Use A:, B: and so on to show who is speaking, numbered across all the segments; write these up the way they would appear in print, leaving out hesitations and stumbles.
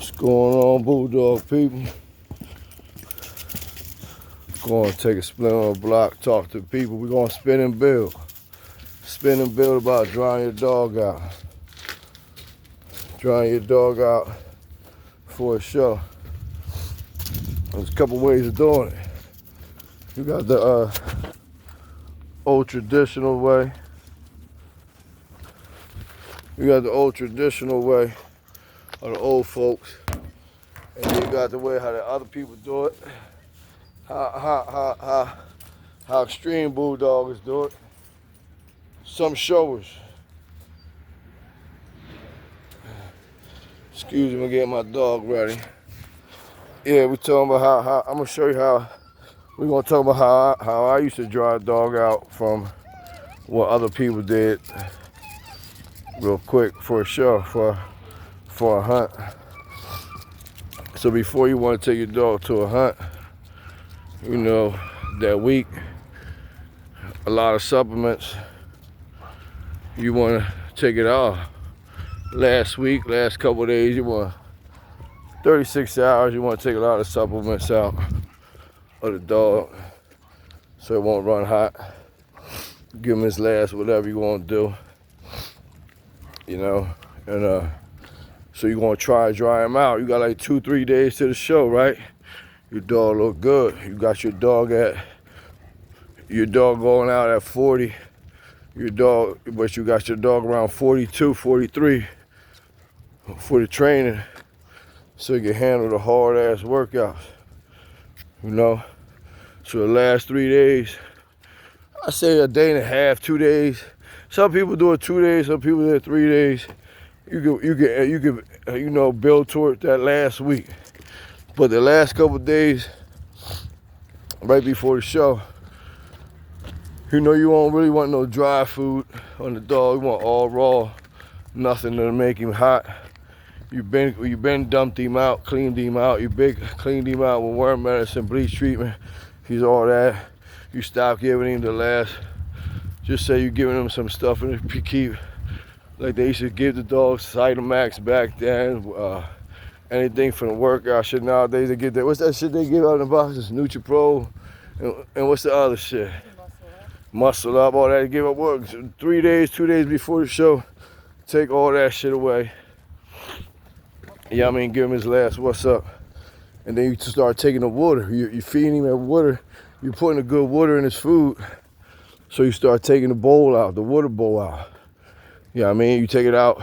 A: What's going on, Bulldog people? Going to take a split on the block, talk to people. We're going to spin and build. Spin and build about drying your dog out. Drying your dog out for a show. There's a couple ways of doing it. You got the old traditional way. You got the old traditional way of the old folks. And then you got the way how the other people do it. How extreme bulldoggers do it. Some showers. Excuse me, I'm getting my dog ready. Yeah, we're talking about how I'm gonna show you how we're gonna talk about how I used to dry a dog out from what other people did real quick for a show, for a hunt. So before you want to take your dog to a hunt, you know, that week, a lot of supplements, you want to take it off. Last week, last couple of days, you want 36 hours, you want to take a lot of supplements out of the dog so it won't run hot. Give him his last whatever you want to do, you know, and so you're going to try to dry him out. You got like 2-3 days to the show, right? Your dog look good. You got your dog going out at 40. But you got your dog around 42, 43 for the training, so you can handle the hard ass workouts, you know? So the last 3 days, I say a day and a half, 2 days. Some people do it 2 days, some people do it 3 days. You can, you know, build toward that last week. But the last couple of days, right before the show, you know, you won't really want no dry food on the dog. You want all raw, nothing to make him hot. You been dumped him out, cleaned him out. Cleaned him out with worm medicine, bleach treatment. He's all that. You stop giving him the last. Just say you're giving him some stuff and you keep, like they used to give the dogs Max back then. Anything from the workout shit nowadays they get that. What's that shit they give out in the boxes? NutriPro, and what's the other shit? Muscle up, all that. They give up work 3 days, 2 days before the show. Take all that shit away. Yeah, I mean, give him his last what's up. And then you start taking the water. You feeding him that water. You're putting the good water in his food. So you start taking the bowl out, the water bowl out. Yeah, I mean, you take it out.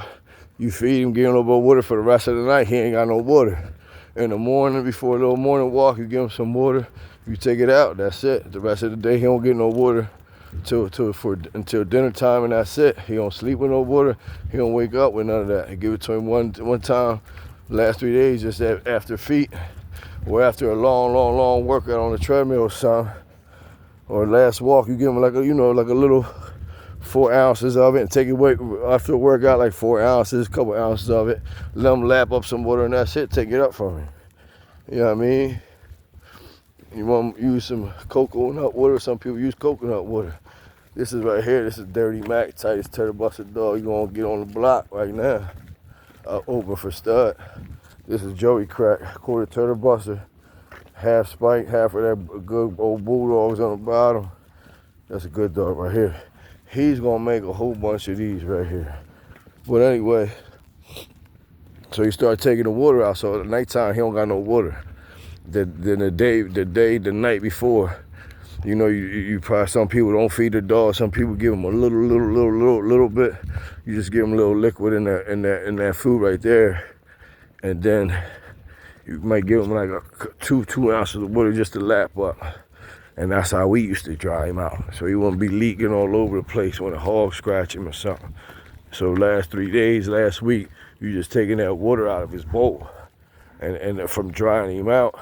A: You feed him, give him a little bit of water for the rest of the night. He ain't got no water. In the morning, before a little morning walk, you give him some water. You take it out. That's it. The rest of the day, he don't get no water until dinner time, and that's it. He don't sleep with no water. He don't wake up with none of that. You give it to him one time, last 3 days, just after feet, or after a long workout on the treadmill or something, or last walk. You give him like a little 4 ounces of it, and take it away after a workout, like 4 ounces, a couple ounces of it. Let him lap up some water, and that's it. Take it up from him. You know what I mean? You want to use some coconut water. Some people use coconut water. This is right here. This is Dirty Mack, tightest turtle buster dog. You're going to get on the block right now. Open for stud. This is Joey Crack, quarter turtle buster. Half spike, half of that good old bulldogs on the bottom. That's a good dog right here. He's going to make a whole bunch of these right here. But anyway, so you start taking the water out. So at nighttime, he don't got no water. Then the night before, you know, you probably, some people don't feed the dog. Some people give them a little bit. You just give them a little liquid in that food right there, and then you might give them like two ounces of water just to lap up. And that's how we used to dry him out, so he wouldn't be leaking all over the place when a hog scratch him or something. So last 3 days, last week, you just taking that water out of his bowl, and from drying him out.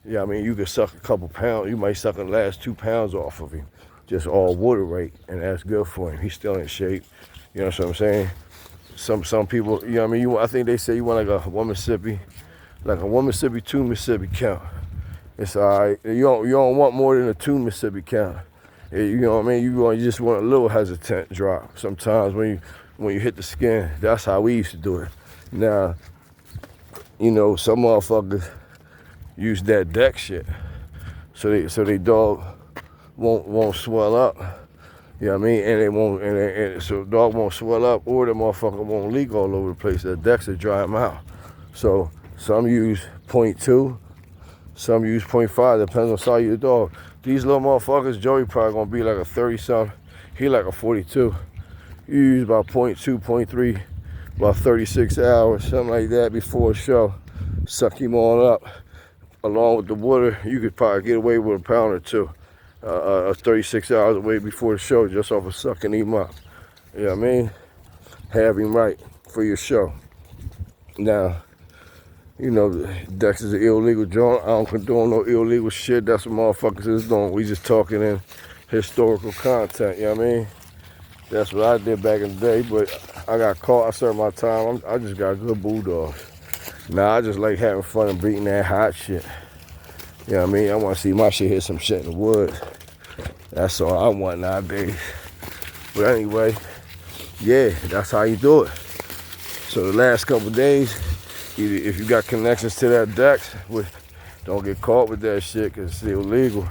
A: Yeah, I mean, you could suck a couple pounds. You might suck the last 2 pounds off of him, just all water weight, and that's good for him. He's still in shape. You know what I'm saying? Some people, you know what I mean? I think they say you want like a one Mississippi, 2 Mississippi count. It's all right. You don't want more than a 2 Mississippi count. You know what I mean? You just want a little hesitant drop. Sometimes when you hit the skin, that's how we used to do it. Now, you know, some motherfuckers use that deck shit, so they dog won't swell up. You know what I mean? And it won't, and so the dog won't swell up, or the motherfucker won't leak all over the place. The decks will dry them out. So some use 0.2, some use 0.5, depends on size of your dog. These little motherfuckers, Joey probably gonna be like a 30-something. He like a 42. You use about 0.2, 0.3, about 36 hours, something like that before a show. Suck him all up. Along with the water, you could probably get away with a pound or two. 36 hours away before the show, just off of sucking him up. You know what I mean? Have him right for your show. Now, you know, Dex is an illegal joint. I don't condone no illegal shit. That's what motherfuckers is doing. We just talking in historical content, you know what I mean? That's what I did back in the day, but I got caught. I served my time. I just got good bulldogs. Now, I just like having fun and beating that hot shit. You know what I mean? I want to see my shit hit some shit in the woods. That's all I want nowadays. But anyway, yeah, that's how you do it. So the last couple of days, if you got connections to that deck, don't get caught with that shit because it's illegal.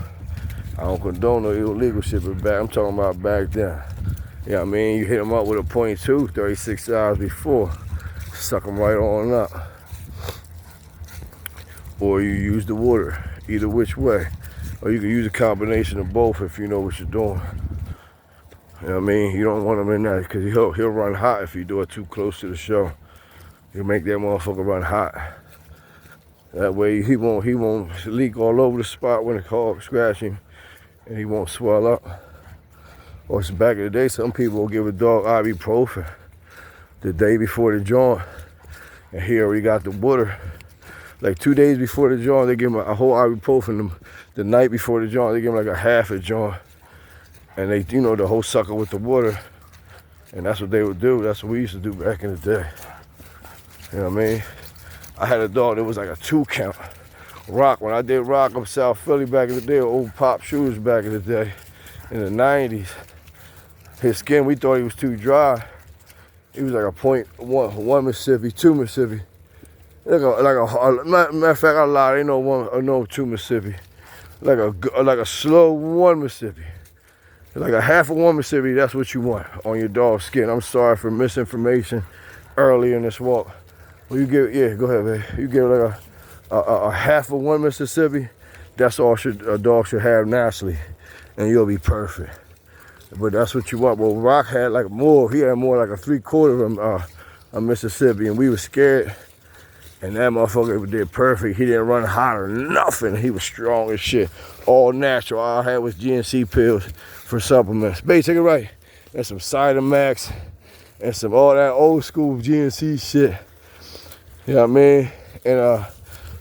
A: I don't condone no illegal shit, but I'm talking about back then. You know what I mean? You hit them up with a 0.2, 36 hours before, suck them right on up. Or you use the water, either which way. Or you can use a combination of both if you know what you're doing. You know what I mean? You don't want him in that because he'll run hot if you do it too close to the show. You make that motherfucker run hot. That way he won't leak all over the spot when the hog scratch him, and he won't swell up. Or it's back in the day, some people will give a dog ibuprofen the day before the joint, and he already got the water. Like 2 days before the joint, they give him a whole ibuprofen. The night before the joint, they give him like a half a joint, and they, you know, the whole sucker with the water. And that's what they would do. That's what we used to do back in the day. You know what I mean? I had a dog that was like a 2 count. Rock, when I did Rock up South Philly back in the day, old Pop Shooters back in the day, in the 90s, his skin, we thought he was too dry. He was like a 0.1 Mississippi, 2 Mississippi. Matter of fact, I lied, ain't no 2 Mississippi. Like a slow 1 Mississippi. Like a half of 1 Mississippi, that's what you want on your dog's skin. I'm sorry for misinformation early in this walk. Well, you give, yeah, go ahead, man. You give like a half of 1 Mississippi, that's all a dog should have naturally, and you'll be perfect. But that's what you want. Well, Rock had like more. He had more like a 3/4 of a Mississippi, and we were scared. And that motherfucker did perfect. He didn't run hot or nothing. He was strong as shit. All natural. All I had was GNC pills for supplements. Babe, take it right. And some cider Max, and some all that old school GNC shit. You know what I mean? And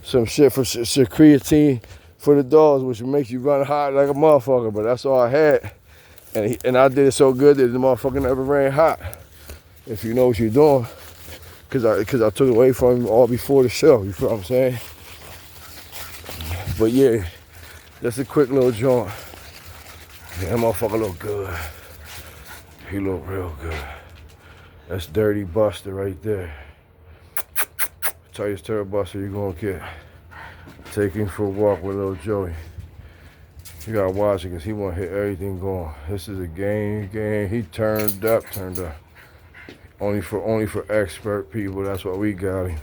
A: some shit for creatine for the dogs, which makes you run hot like a motherfucker. But that's all I had. And I did it so good that the motherfucker never ran hot. If you know what you're doing. Cause I took it away from him all before the show, you feel what I'm saying? But yeah, that's a quick little joint. Yeah, that motherfucker look good. He look real good. That's Dirty Buster right there. Tightest turtle buster you're gonna get. Take him for a walk with little Joey. You gotta watch it because he wanna hit everything going. This is a game. He turned up. Only for expert people, that's what we got him.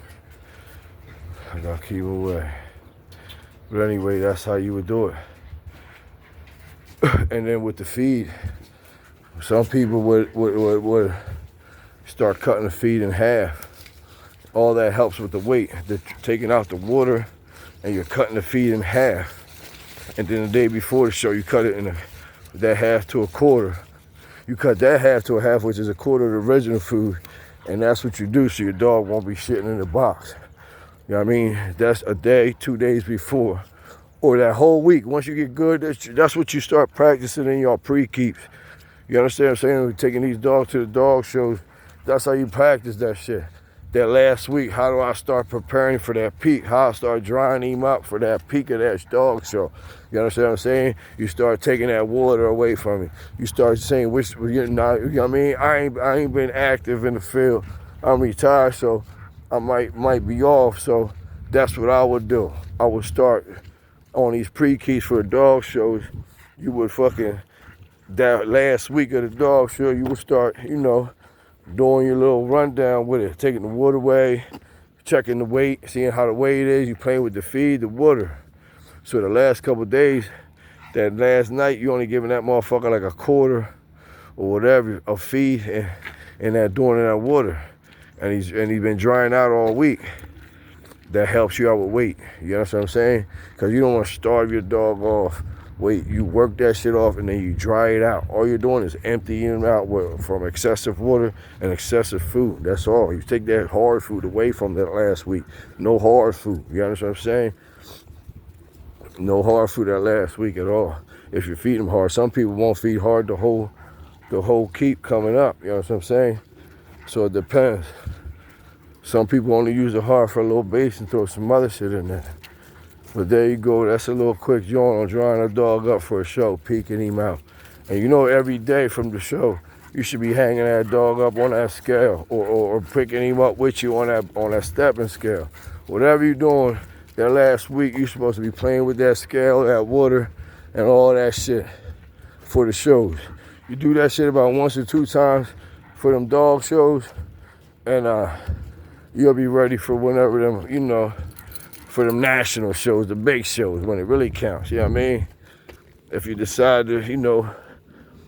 A: I gotta keep away. But anyway, that's how you would do it. And then with the feed, some people would start cutting the feed in half. All that helps with the weight. They're taking out the water and you're cutting the feed in half. And then the day before the show, you cut it in that half to a quarter. You cut that half to a half, which is a quarter of the original food, and that's what you do so your dog won't be shitting in the box. You know what I mean? That's a day, 2 days before, or that whole week. Once you get good, that's what you start practicing in your pre-keeps. You understand what I'm saying? We're taking these dogs to the dog shows. That's how you practice that shit. That last week, how do I start preparing for that peak? How I start drying him up for that peak of that dog show. You understand what I'm saying? You start taking that water away from me. You start saying, you know what I mean? I ain't been active in the field. I'm retired, so I might be off. So that's what I would do. I would start on these pre-keys for the dog shows. You would fucking, that last week of the dog show, you would start, doing your little rundown with it, taking the water away, checking the weight, seeing how the weight is. You playing with the feed, the water. So the last couple of days, that last night, you only giving that motherfucker like a quarter or whatever of feed and that doing in that water. And he's been drying out all week. That helps you out with weight. You know what I'm saying? Because you don't want to starve your dog off. Wait, you work that shit off and then you dry it out. All you're doing is emptying it out from excessive water and excessive food. That's all. You take that hard food away from that last week. No hard food. You understand what I'm saying? No hard food that last week at all. If you feed them hard, some people won't feed hard the whole keep coming up. You know what I'm saying? So it depends. Some people only use the hard for a little base and throw some other shit in there. But there you go. That's a little quick joint on drying a dog up for a show, peeking him out. And every day from the show, you should be hanging that dog up on that scale or picking him up with you on that stepping scale. Whatever you're doing, that last week, you're supposed to be playing with that scale, that water, and all that shit for the shows. You do that shit about once or two times for them dog shows, and you'll be ready for whenever them, for them national shows, the big shows, when it really counts, you know what I mean? If you decide to,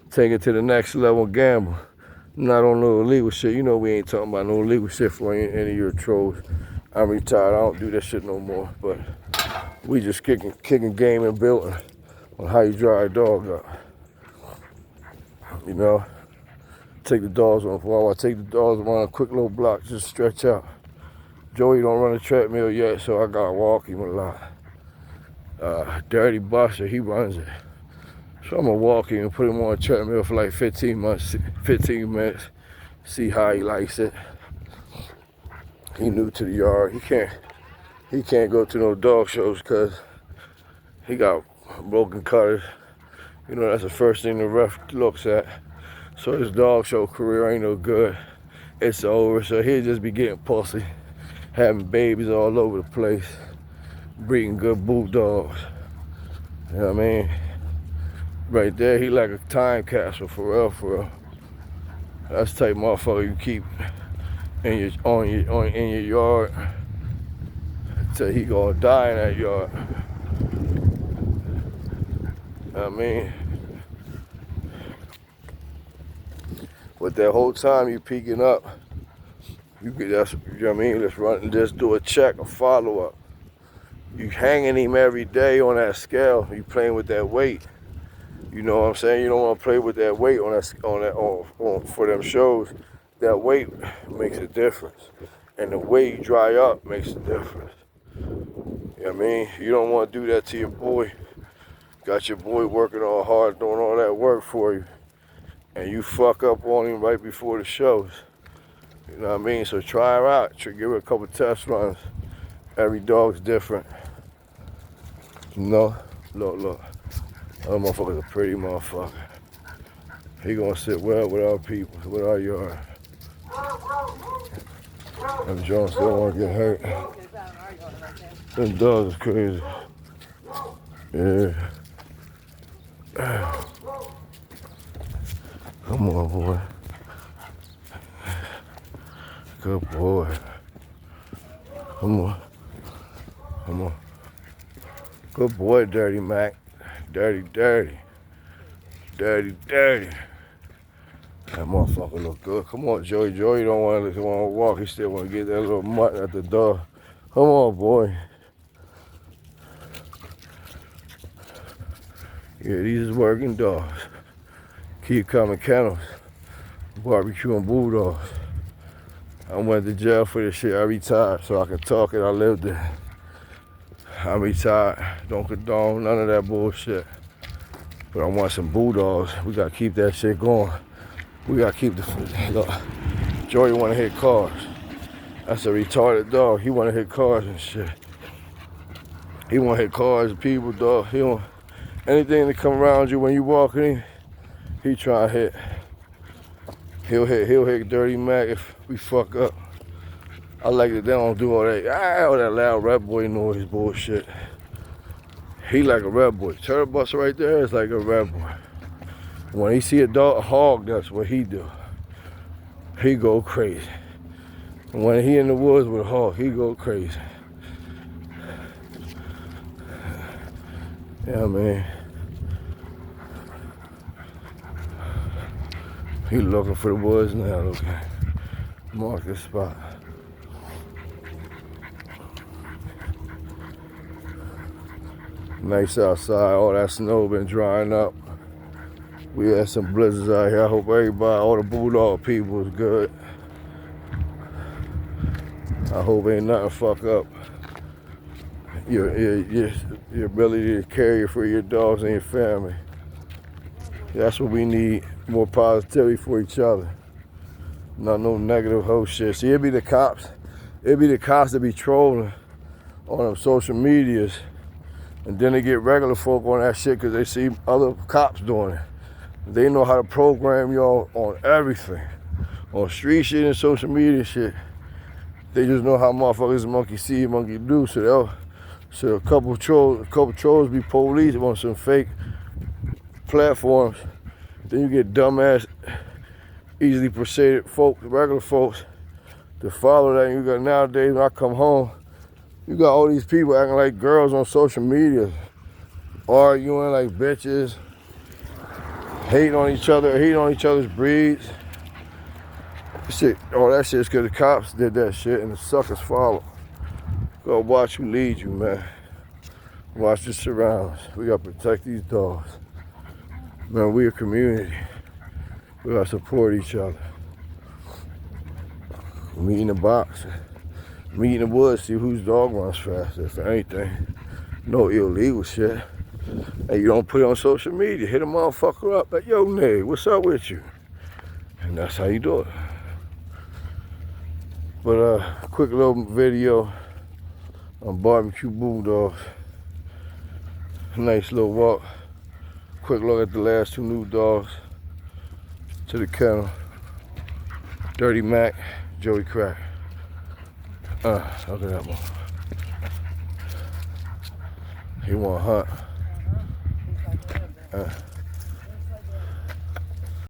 A: take it to the next level and gamble. Not on no illegal shit. We ain't talking about no illegal shit for any of your trolls. I'm retired, I don't do that shit no more. But we just kicking game and building on how you dry a dog up. Take the dogs on a while. I take the dogs around a quick little block, just stretch out. Joey don't run a treadmill yet, so I gotta walk him a lot. Dirty Buster, he runs it. So I'm gonna walk him and put him on a treadmill for like 15 minutes, see how he likes it. He new to the yard. He can't go to no dog shows because he got broken cutters. That's the first thing the ref looks at. So his dog show career ain't no good. It's over. So he'll just be getting pussy, having babies all over the place, breeding good bulldogs. You know what I mean? Right there, he like a time capsule for real. That's the type of motherfucker you keep in your yard till he gonna die in that yard. I mean, but that whole time you peeking up, you know what I mean? Let's run and just do a check, a follow up. You hanging him every day on that scale. You playing with that weight. You know what I'm saying? You don't want to play with that weight for them shows. That weight makes a difference, and the way you dry up makes a difference. You know what I mean? You don't want to do that to your boy. Got your boy working all hard, doing all that work for you, and you fuck up on him right before the shows. You know what I mean? So try her out. Give her a couple test runs. Every dog's different. Look. That motherfucker's a pretty motherfucker. He gonna sit well with our people, with our yard. Them Jones don't want to get hurt. Them dogs is crazy. Yeah. Come on, boy. Good boy. Come on. Good boy, Dirty Mack. Dirty. That motherfucker look good. Come on, Joey. Joey don't want to walk. He still want to get that little mutt at the door. Come on, boy. Yeah, these is working dogs. Keep coming kennels. Barbecuing bulldogs. I went to jail for this shit. I retired so I can talk and I lived it. I'm retired. Don't condone none of that bullshit. But I want some bulldogs. We gotta keep that shit going. We gotta keep look. Joey wanna hit cars. That's a retarded dog. He wanna hit cars and shit. He wanna hit cars and people, dog. He don't anything that come around you when you walking in, he try to hit. He'll hit Dirty Mac if we fuck up. I like that they don't do all that loud rat boy noise bullshit. He like a rat boy. Turtle Buster right there is like a rat boy. When he see a hog, that's what he do. He go crazy. And when he in the woods with a hog, he go crazy. Yeah, man. He looking for the woods now. Okay. Mark this spot. Nice outside. All that snow been drying up. We had some blizzards out here. I hope everybody, all the Bulldog people is good. I hope ain't nothing fuck up your ability to care for your dogs and your family. That's what we need, more positivity for each other. Not no negative whole shit. See, it be the cops that be trolling on them social medias, and then they get regular folk on that shit because they see other cops doing it. They know how to program y'all on everything. On street shit and social media shit. They just know how motherfuckers monkey see, monkey do. So a couple trolls be police on some fake platforms. Then you get dumbass, easily persuaded folks, regular folks, to follow that. And you got nowadays, when I come home, you got all these people acting like girls on social media, arguing like bitches, hating on each other, hating on each other's breeds. Shit, all that shit is because the cops did that shit and the suckers follow. Go watch who leads you, man. Watch the surroundings. We gotta protect these dogs. Man, we a community. We gotta support each other. Meet in the box. Meet in the woods, see whose dog runs faster, if anything. No illegal shit. And you don't put it on social media. Hit a motherfucker up like, yo, nigga, what's up with you? And that's how you do it. But quick little video on barbecue bulldogs. Nice little walk. Quick look at the last two new dogs to the kennel. Dirty Mack, Joey Crack. Look at that one. He want to hunt.